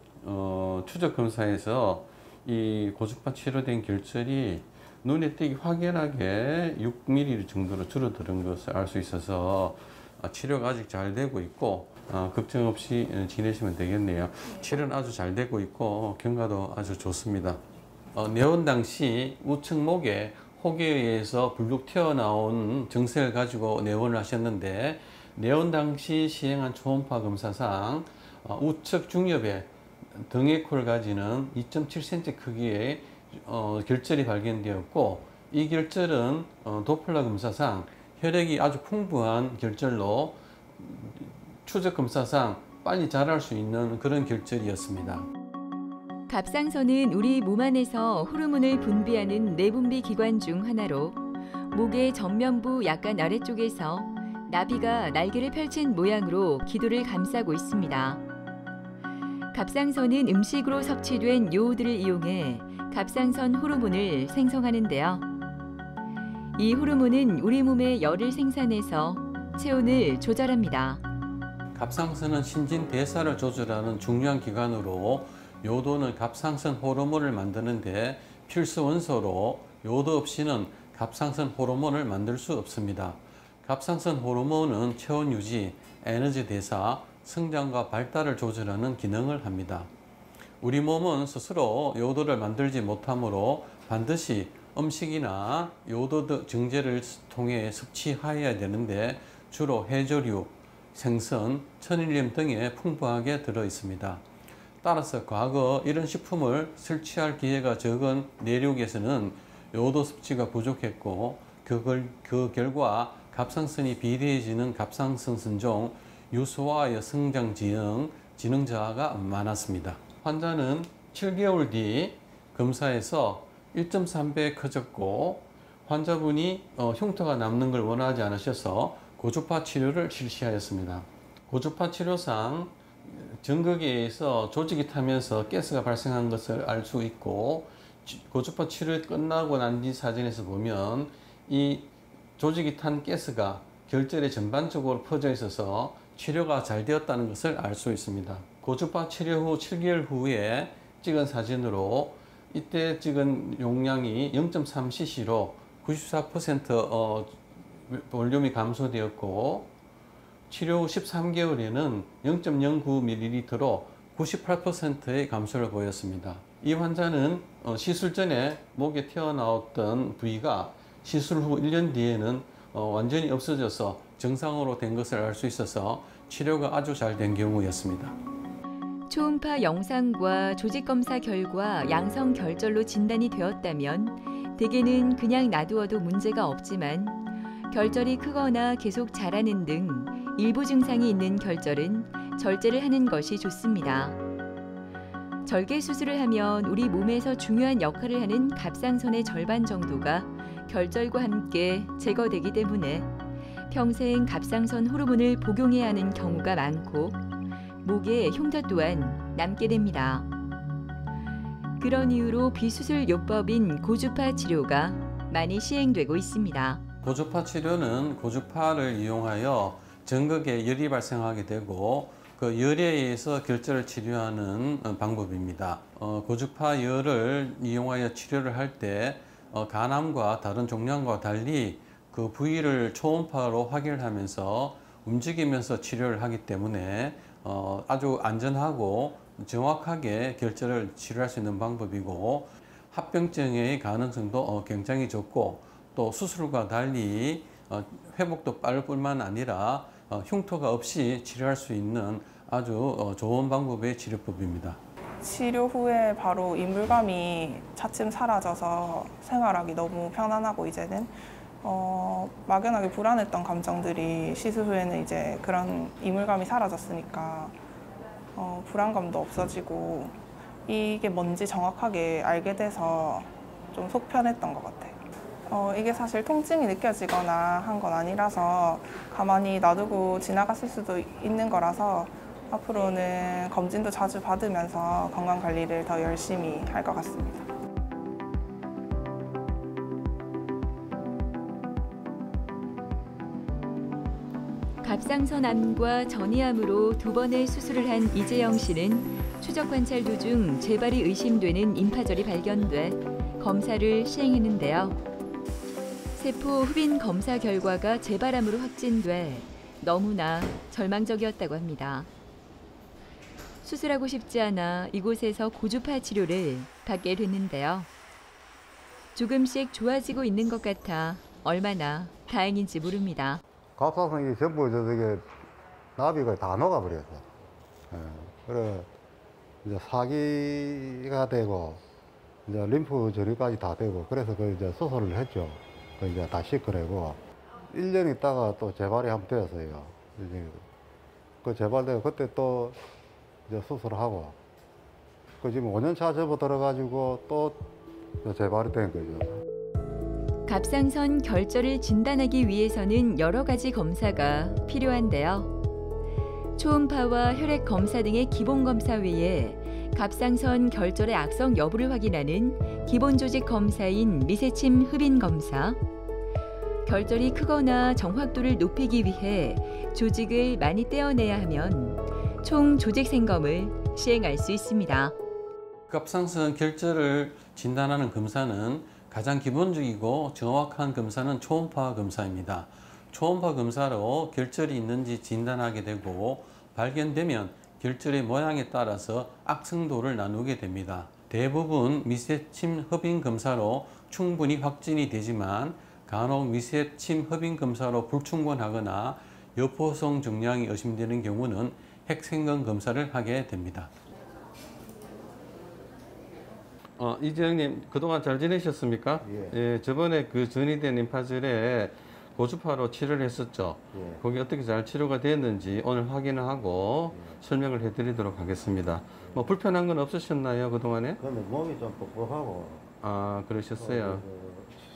추적 검사에서 이 고주파 치료된 결절이 눈에 띄기 확연하게 6mm 정도로 줄어드는 것을 알 수 있어서 치료가 아직 잘 되고 있고 걱정 없이 지내시면 되겠네요. 치료는 아주 잘 되고 있고 경과도 아주 좋습니다. 내원 당시 우측 목에 혹에 의해서 불룩 튀어나온 증세를 가지고 내원을 하셨는데 내원 당시 시행한 초음파 검사상 우측 중엽에 등에코를 가지는 2.7cm 크기의 결절이 발견되었고 이 결절은 도플러 검사상 혈액이 아주 풍부한 결절로 추적 검사상 빨리 자랄 수 있는 그런 결절이었습니다. 갑상선은 우리 몸 안에서 호르몬을 분비하는 내분비 기관 중 하나로 목의 전면부 약간 아래쪽에서 나비가 날개를 펼친 모양으로 기도를 감싸고 있습니다. 갑상선은 음식으로 섭취된 요오드를 이용해 갑상선 호르몬을 생성하는데요. 이 호르몬은 우리 몸의 열을 생산해서 체온을 조절합니다. 갑상선은 신진대사를 조절하는 중요한 기관으로 요도는 갑상선 호르몬을 만드는데 필수 원소로 요도 없이는 갑상선 호르몬을 만들 수 없습니다. 갑상선 호르몬은 체온 유지, 에너지 대사, 성장과 발달을 조절하는 기능을 합니다. 우리 몸은 스스로 요도를 만들지 못하므로 반드시 음식이나 요도 증제를 통해 섭취하여야 되는데 주로 해조류, 생선, 천일염 등에 풍부하게 들어 있습니다. 따라서 과거 이런 식품을 섭취할 기회가 적은 내륙에서는 요도 섭취가 부족했고 그 결과 갑상선이 비대해지는 갑상선 선종, 유소화의 성장 지능 저하가 많았습니다. 환자는 7개월 뒤 검사에서 1.3배 커졌고 환자분이 흉터가 남는 걸 원하지 않으셔서 고주파 치료를 실시하였습니다. 고주파 치료상 전극에 의해서 조직이 타면서 가스가 발생한 것을 알 수 있고 고주파 치료 끝나고 난 뒤 사진에서 보면 이 조직이 탄 가스가 결절에 전반적으로 퍼져 있어서 치료가 잘 되었다는 것을 알 수 있습니다. 고주파 치료 후 7개월 후에 찍은 사진으로 이때 찍은 용량이 0.3cc로 94% 볼륨이 감소되었고 치료 후 13개월에는 0.09ml로 98%의 감소를 보였습니다. 이 환자는 시술 전에 목에 튀어나왔던 부위가 시술 후 1년 뒤에는 완전히 없어져서 정상으로 된 것을 알 수 있어서 치료가 아주 잘 된 경우였습니다. 초음파 영상과 조직 검사 결과 양성 결절로 진단이 되었다면 대개는 그냥 놔두어도 문제가 없지만 결절이 크거나 계속 자라는 등 일부 증상이 있는 결절은 절제를 하는 것이 좋습니다. 절개 수술을 하면 우리 몸에서 중요한 역할을 하는 갑상선의 절반 정도가 결절과 함께 제거되기 때문에 평생 갑상선 호르몬을 복용해야 하는 경우가 많고 목에 흉터 또한 남게 됩니다. 그런 이유로 비수술 요법인 고주파 치료가 많이 시행되고 있습니다. 고주파 치료는 고주파를 이용하여 전극에 열이 발생하게 되고 그 열에 의해서 결절을 치료하는 방법입니다. 고주파 열을 이용하여 치료를 할 때 간암과 다른 종양과 달리 그 부위를 초음파로 확인하면서 움직이면서 치료를 하기 때문에 아주 안전하고 정확하게 결절을 치료할 수 있는 방법이고 합병증의 가능성도 굉장히 적고 또 수술과 달리 회복도 빠를 뿐만 아니라 흉터가 없이 치료할 수 있는 아주 좋은 방법의 치료법입니다. 치료 후에 바로 이물감이 차츰 사라져서 생활하기 너무 편안하고 이제는 막연하게 불안했던 감정들이 시술 후에는 이제 그런 이물감이 사라졌으니까 불안감도 없어지고 이게 뭔지 정확하게 알게 돼서 좀 속 편했던 것 같아요. 이게 사실 통증이 느껴지거나 한 건 아니라서 가만히 놔두고 지나갔을 수도 있는 거라서 앞으로는 검진도 자주 받으면서 건강관리를 더 열심히 할 것 같습니다. 갑상선암과 전이암으로 2번의 수술을 한 이재영 씨는 추적 관찰 도중 재발이 의심되는 임파절이 발견돼 검사를 시행했는데요. 세포 흡인 검사 결과가 재발암으로 확진돼 너무나 절망적이었다고 합니다. 수술하고 싶지 않아 이곳에서 고주파 치료를 받게 됐는데요. 조금씩 좋아지고 있는 것 같아 얼마나 다행인지 모릅니다. 갑상선이 전부 저게 나비가 다 녹아버렸어. 예. 그래 이제 사기가 되고 이제 림프 저리까지 다 되고 그래서 그 이제 수술을 했죠. 그 이제 다 시끄러고 1년 있다가 또 재발이 한번 되었어요. 이제 그 재발되고 그때 또 이제 수술하고 그 지금 5년차 접어들어가지고 또 재발이 된 거죠. 갑상선 결절을 진단하기 위해서는 여러 가지 검사가 필요한데요. 초음파와 혈액 검사 등의 기본 검사 외에 갑상선 결절의 악성 여부를 확인하는 기본 조직 검사인 미세침 흡인 검사, 결절이 크거나 정확도를 높이기 위해 조직을 많이 떼어내야 하면 총 조직 생검을 시행할 수 있습니다. 갑상선 결절을 진단하는 검사는 가장 기본적이고 정확한 검사는 초음파 검사입니다. 초음파 검사로 결절이 있는지 진단하게 되고 발견되면 결절의 모양에 따라서 악성도를 나누게 됩니다. 대부분 미세침 흡인 검사로 충분히 확진이 되지만 간혹 미세침 흡인 검사로 불충분하거나 여포성 종양이 의심되는 경우는 핵생검 검사를 하게 됩니다. 이재영님, 그동안 잘 지내셨습니까? 예. 예, 저번에 그 전이된 임파절에 고주파로 치료를 했었죠. 예. 거기 어떻게 잘 치료가 됐는지 오늘 확인을 하고 설명을 해드리도록 하겠습니다. 뭐 불편한 건 없으셨나요, 그동안에? 근데 몸이 좀 뻑뻑하고 아, 그러셨어요.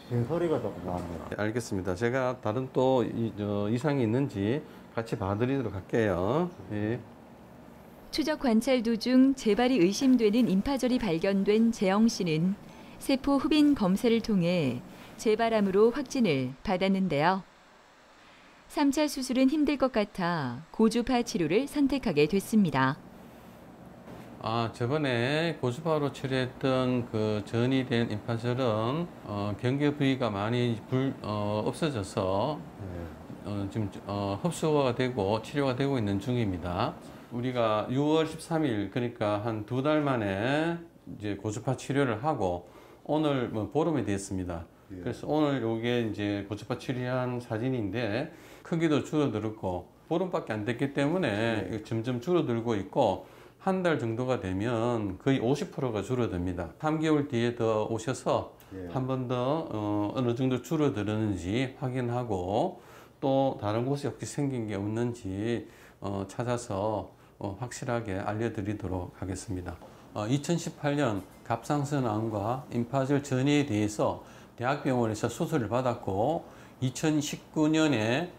흰소리가 조금 납니다. 네, 알겠습니다. 제가 다른 또 이상이 있는지 같이 봐드리도록 할게요. 예. 추적 관찰 도중 재발이 의심되는 임파절이 발견된 재영 씨는 세포 흡인 검사를 통해 재발암으로 확진을 받았는데요. 3차 수술은 힘들 것 같아 고주파 치료를 선택하게 됐습니다. 저번에 고주파로 치료했던 그 전이된 임파절은 경계 부위가 많이 없어져서 지금 흡수가 되고 치료가 되고 있는 중입니다. 우리가 6월 13일 그러니까 한 2달 만에 이제 고주파 치료를 하고 오늘 뭐 보름이 됐습니다. 예. 그래서 오늘 요게 이제 고주파 치료한 사진인데 크기도 줄어들었고 보름밖에 안 됐기 때문에 예. 점점 줄어들고 있고 한 달 정도가 되면 거의 50%가 줄어듭니다. 3개월 뒤에 더 오셔서 예. 한 번 더 어느 정도 줄어들었는지 확인하고 또 다른 곳에 혹시 생긴 게 없는지 찾아서 확실하게 알려드리도록 하겠습니다. 2018년 갑상선암과 임파절 전이에 대해서 대학병원에서 수술을 받았고 2019년에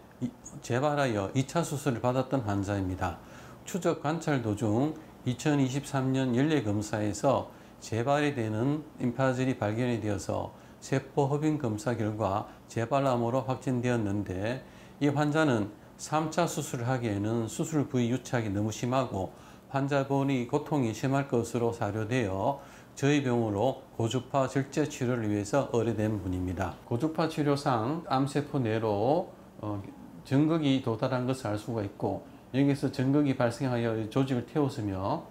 재발하여 2차 수술을 받았던 환자입니다. 추적 관찰 도중 2023년 연례검사에서 재발이 되는 임파절이 발견이 되어서 세포 흡인 검사 결과 재발암으로 확진되었는데 이 환자는 3차 수술을 하기에는 수술 부위 유착이 너무 심하고 환자분이 고통이 심할 것으로 사료되어 저희 병원으로 고주파 절제 치료를 위해서 의뢰된 분입니다. 고주파 치료상 암세포 내로 전극이 도달한 것을 알 수가 있고 여기서 전극이 발생하여 조직을 태웠으며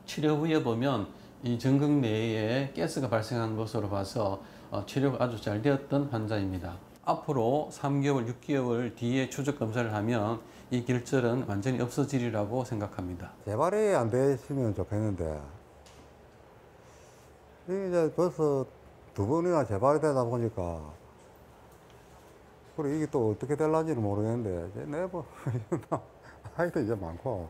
치료 후에 보면 이 전극 내에 가스가 발생한 것으로 봐서 치료가 아주 잘 되었던 환자입니다. 앞으로 3개월, 6개월 뒤에 추적 검사를 하면 이 결절은 완전히 없어지리라고 생각합니다. 재발이 안 되시면 좋겠는데 이제 벌써 2번이나 재발이 되다 보니까 그리고 이게 또 어떻게 될런지는 모르겠는데 이제 내뭐 나이도 이제 많고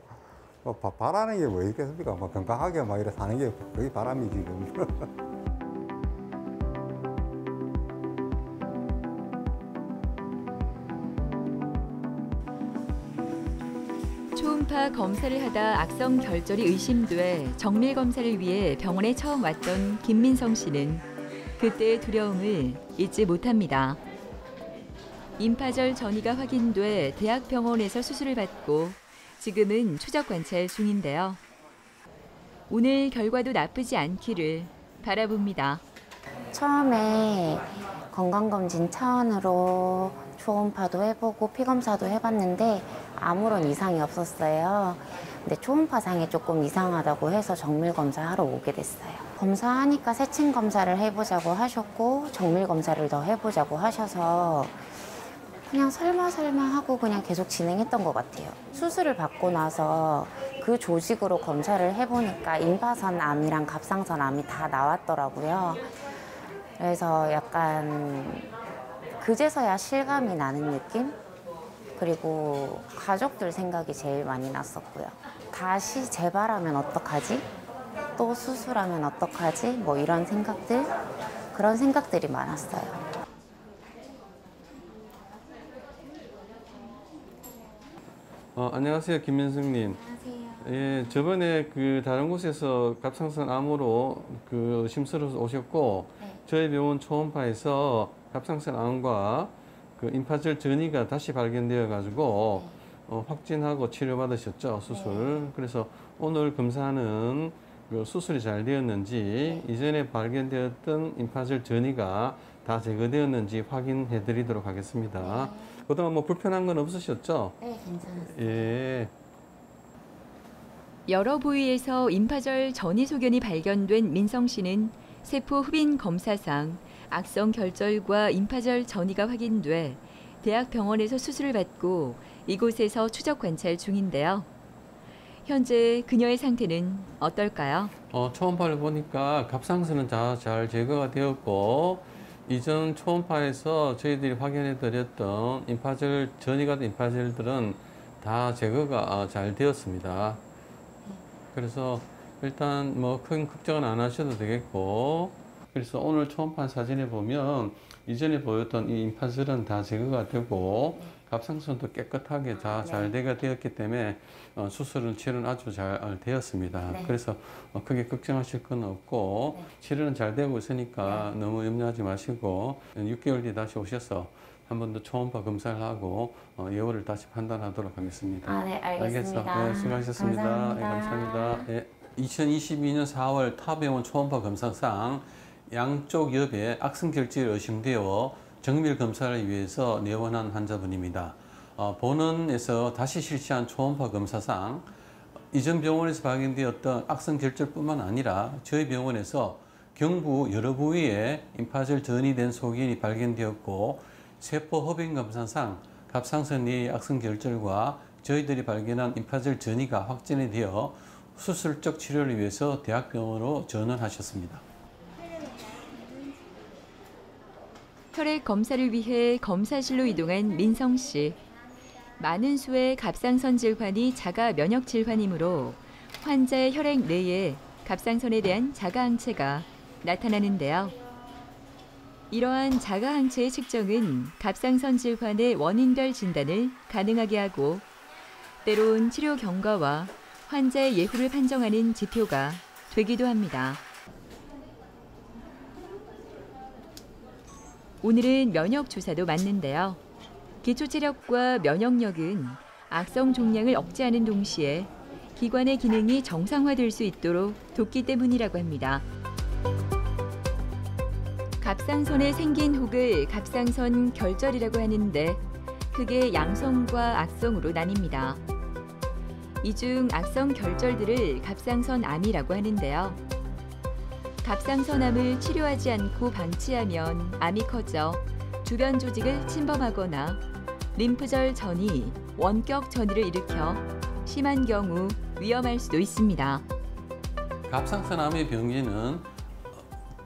뭐 바라는 게 뭐 있겠습니까? 뭐 건강하게 막 이래 사는 게 거의 바람이지 지금. 초음파 검사를 하다 악성 결절이 의심돼 정밀 검사를 위해 병원에 처음 왔던 김민성 씨는 그때의 두려움을 잊지 못합니다. 임파절 전이가 확인돼 대학병원에서 수술을 받고 지금은 추적 관찰 중인데요. 오늘 결과도 나쁘지 않기를 바라봅니다. 처음에 건강검진 차원으로 초음파도 해보고 피검사도 해봤는데 아무런 이상이 없었어요. 근데 초음파상이 조금 이상하다고 해서 정밀검사하러 오게 됐어요. 검사하니까 세침 검사를 해보자고 하셨고 정밀 검사를 더 해보자고 하셔서 그냥 설마 하고 그냥 계속 진행했던 것 같아요. 수술을 받고 나서 그 조직으로 검사를 해보니까 임파선 암이랑 갑상선 암이 다 나왔더라고요. 그래서 약간 그제서야 실감이 나는 느낌? 그리고 가족들 생각이 제일 많이 났었고요. 다시 재발하면 어떡하지? 또 수술하면 어떡하지? 뭐 이런 생각들? 그런 생각들이 많았어요. 안녕하세요, 김민숙님. 안녕하세요. 예, 저번에 그 다른 곳에서 갑상선 암으로 그 의심스러워서 오셨고, 네. 저희 병원 초음파에서 갑상선 암과 그 임파절 전이가 다시 발견되어 가지고 확진하고 치료받으셨죠, 수술. 그래서 오늘 검사는 그 수술이 잘 되었는지 이전에 발견되었던 임파절 전이가 다 제거되었는지 확인해 드리도록 하겠습니다. 그동안 뭐 불편한 건 없으셨죠? 네, 괜찮았어요. 예. 여러 부위에서 임파절 전이 소견이 발견된 민성 씨는 세포 흡인 검사상 악성 결절과 임파절 전이가 확인돼 대학병원에서 수술을 받고 이곳에서 추적 관찰 중인데요. 현재 그녀의 상태는 어떨까요? 초음파를 보니까 갑상선은 다 잘 제거가 되었고, 이전 초음파에서 저희들이 확인해 드렸던 임파절 전이가 된 임파절들은 다 제거가 잘 되었습니다. 그래서 일단 뭐 큰 걱정은 안 하셔도 되겠고, 그래서 오늘 초음파 사진에 보면 이전에 보였던 이 임파절은 다 제거가 되고 갑상선도 깨끗하게 다 잘 되었기 때문에 수술은 치료는 아주 잘 되었습니다. 네. 그래서 크게 걱정하실 건 없고 치료는 잘 되고 있으니까 너무 염려하지 마시고 6개월 뒤에 다시 오셔서 한 번 더 초음파 검사를 하고 예후를 다시 판단하도록 하겠습니다. 네, 알겠습니다. 네, 수고하셨습니다. 감사합니다. 감사합니다. 네. 2022년 4월 타병원 초음파 검사상 양쪽 옆에 악성 결절이 의심되어 정밀 검사를 위해서 내원한 환자분입니다. 본원에서 다시 실시한 초음파 검사상 이전 병원에서 발견되었던 악성 결절뿐만 아니라 저희 병원에서 경부 여러 부위에 임파절 전이 된 소견이 발견되었고 세포 흡인 검사상 갑상선 내의 악성 결절과 저희들이 발견한 임파절 전이가 확진이 되어 수술적 치료를 위해서 대학병원으로 전원하셨습니다. 혈액 검사를 위해 검사실로 이동한 민성 씨. 많은 수의 갑상선 질환이 자가 면역 질환이므로 환자의 혈액 내에 갑상선에 대한 자가 항체가 나타나는데요. 이러한 자가 항체의 측정은 갑상선 질환의 원인별 진단을 가능하게 하고 때론 치료 경과와 환자의 예후를 판정하는 지표가 되기도 합니다. 오늘은 면역 주사도 맞는데요. 기초 체력과 면역력은 악성 종양을 억제하는 동시에 기관의 기능이 정상화될 수 있도록 돕기 때문이라고 합니다. 갑상선에 생긴 혹을 갑상선 결절이라고 하는데 크게 양성과 악성으로 나뉩니다. 이 중 악성 결절들을 갑상선 암이라고 하는데요. 갑상선암을 치료하지 않고 방치하면 암이 커져 주변 조직을 침범하거나 림프절 전이, 원격 전이를 일으켜 심한 경우 위험할 수도 있습니다. 갑상선암의 병리는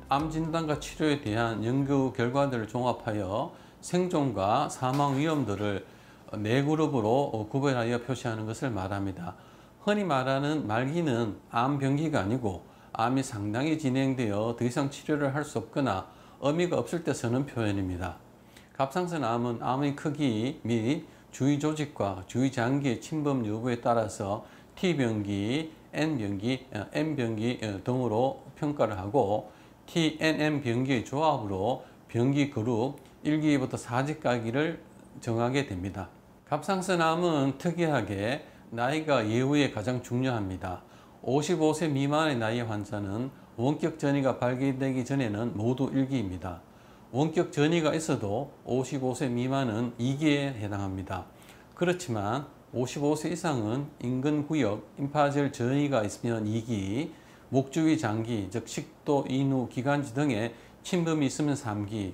암 진단과 치료에 대한 연구 결과들을 종합하여 생존과 사망 위험도를 4그룹으로 구별하여 표시하는 것을 말합니다. 흔히 말하는 말기는 암 병기가 아니고 암이 상당히 진행되어 더 이상 치료를 할 수 없거나 의미가 없을 때 쓰는 표현입니다. 갑상선 암은 암의 크기 및 주위 조직과 주위 장기의 침범 여부에 따라서 T병기, N병기, M병기 등으로 평가를 하고 TNM 병기의 조합으로 병기 그룹 1기부터 4지까지를 정하게 됩니다. 갑상선암은 특이하게 나이가 예후에 가장 중요합니다. 55세 미만의 나이 환자는 원격 전이가 발견되기 전에는 모두 1기입니다. 원격 전이가 있어도 55세 미만은 2기에 해당합니다. 그렇지만 55세 이상은 인근구역, 임파절 전이가 있으면 2기, 목주위 장기, 즉 식도, 인후, 기관지 등의 침범이 있으면 3기,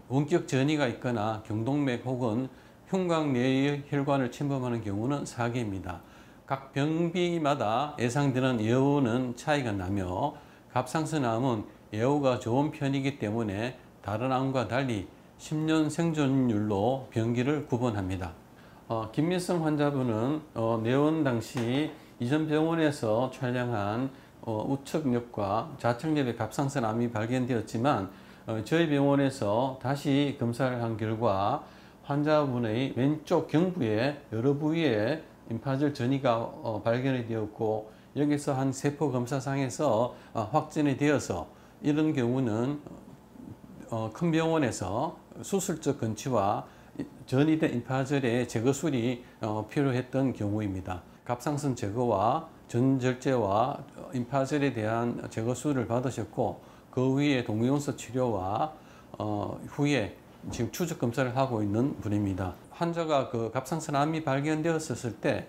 원격 전이가 있거나 경동맥 혹은 흉곽 내의 혈관을 침범하는 경우는 4기입니다. 각 병비마다 예상되는 예후는 차이가 나며 갑상선암은 예후가 좋은 편이기 때문에 다른 암과 달리 10년 생존율로 병기를 구분합니다. 김민성 환자분은 내원 당시 이전 병원에서 촬영한 우측옆과 좌측옆에 갑상선암이 발견되었지만 저희 병원에서 다시 검사를 한 결과 환자분의 왼쪽 경부에 여러 부위에 임파절 전이가 발견이 되었고 여기서 한 세포 검사상에서 확진이 되어서 이런 경우는 큰 병원에서 수술적 건치와 전이된 임파절의 제거술이 필요했던 경우입니다. 갑상선 제거와 전절제와 임파절에 대한 제거술을 받으셨고 그 위에 동위원소 치료와 후에 지금 추적 검사를 하고 있는 분입니다. 환자가 그 갑상선암이 발견되었을 때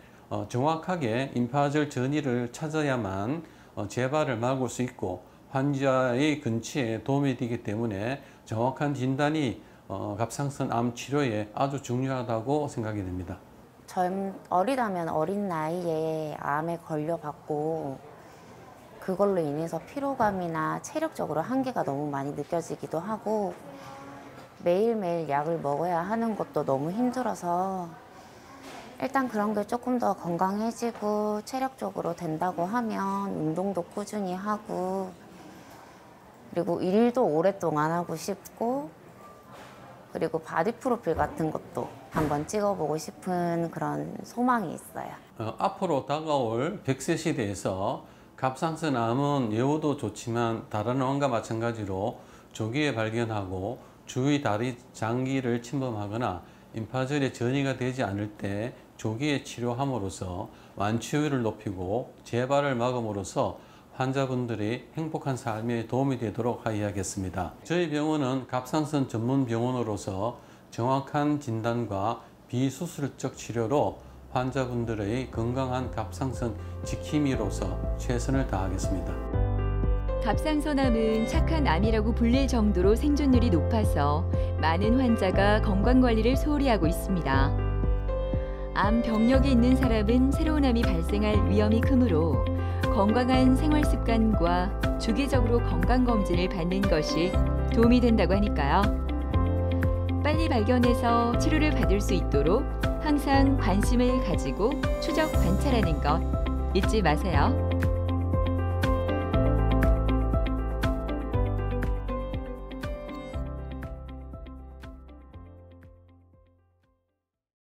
정확하게 임파절 전이를 찾아야만 재발을 막을 수 있고 환자의 근치에 도움이 되기 때문에 정확한 진단이 갑상선암 치료에 아주 중요하다고 생각이 됩니다. 어리다면 어린 나이에 암에 걸려봤고 그걸로 인해서 피로감이나 체력적으로 한계가 너무 많이 느껴지기도 하고 매일매일 약을 먹어야 하는 것도 너무 힘들어서 일단 그런 게 조금 더 건강해지고 체력적으로 된다고 하면 운동도 꾸준히 하고 그리고 일도 오랫동안 하고 싶고 그리고 바디 프로필 같은 것도 한번 찍어보고 싶은 그런 소망이 있어요. 앞으로 다가올 100세 시대에서 갑상선암은 예후도 좋지만 다른 암과 마찬가지로 조기에 발견하고 주위 다리 장기를 침범하거나 임파절에 전이가 되지 않을 때 조기에 치료함으로써 완치율을 높이고 재발을 막음으로써 환자분들이 행복한 삶에 도움이 되도록 하여야겠습니다. 저희 병원은 갑상선 전문 병원으로서 정확한 진단과 비수술적 치료로 환자분들의 건강한 갑상선 지킴이로서 최선을 다하겠습니다. 갑상선암은 착한 암이라고 불릴 정도로 생존율이 높아서 많은 환자가 건강관리를 소홀히 하고 있습니다. 암 병력이 있는 사람은 새로운 암이 발생할 위험이 크므로 건강한 생활 습관과 주기적으로 건강검진을 받는 것이 도움이 된다고 하니까요. 빨리 발견해서 치료를 받을 수 있도록 항상 관심을 가지고 추적 관찰하는 것 잊지 마세요.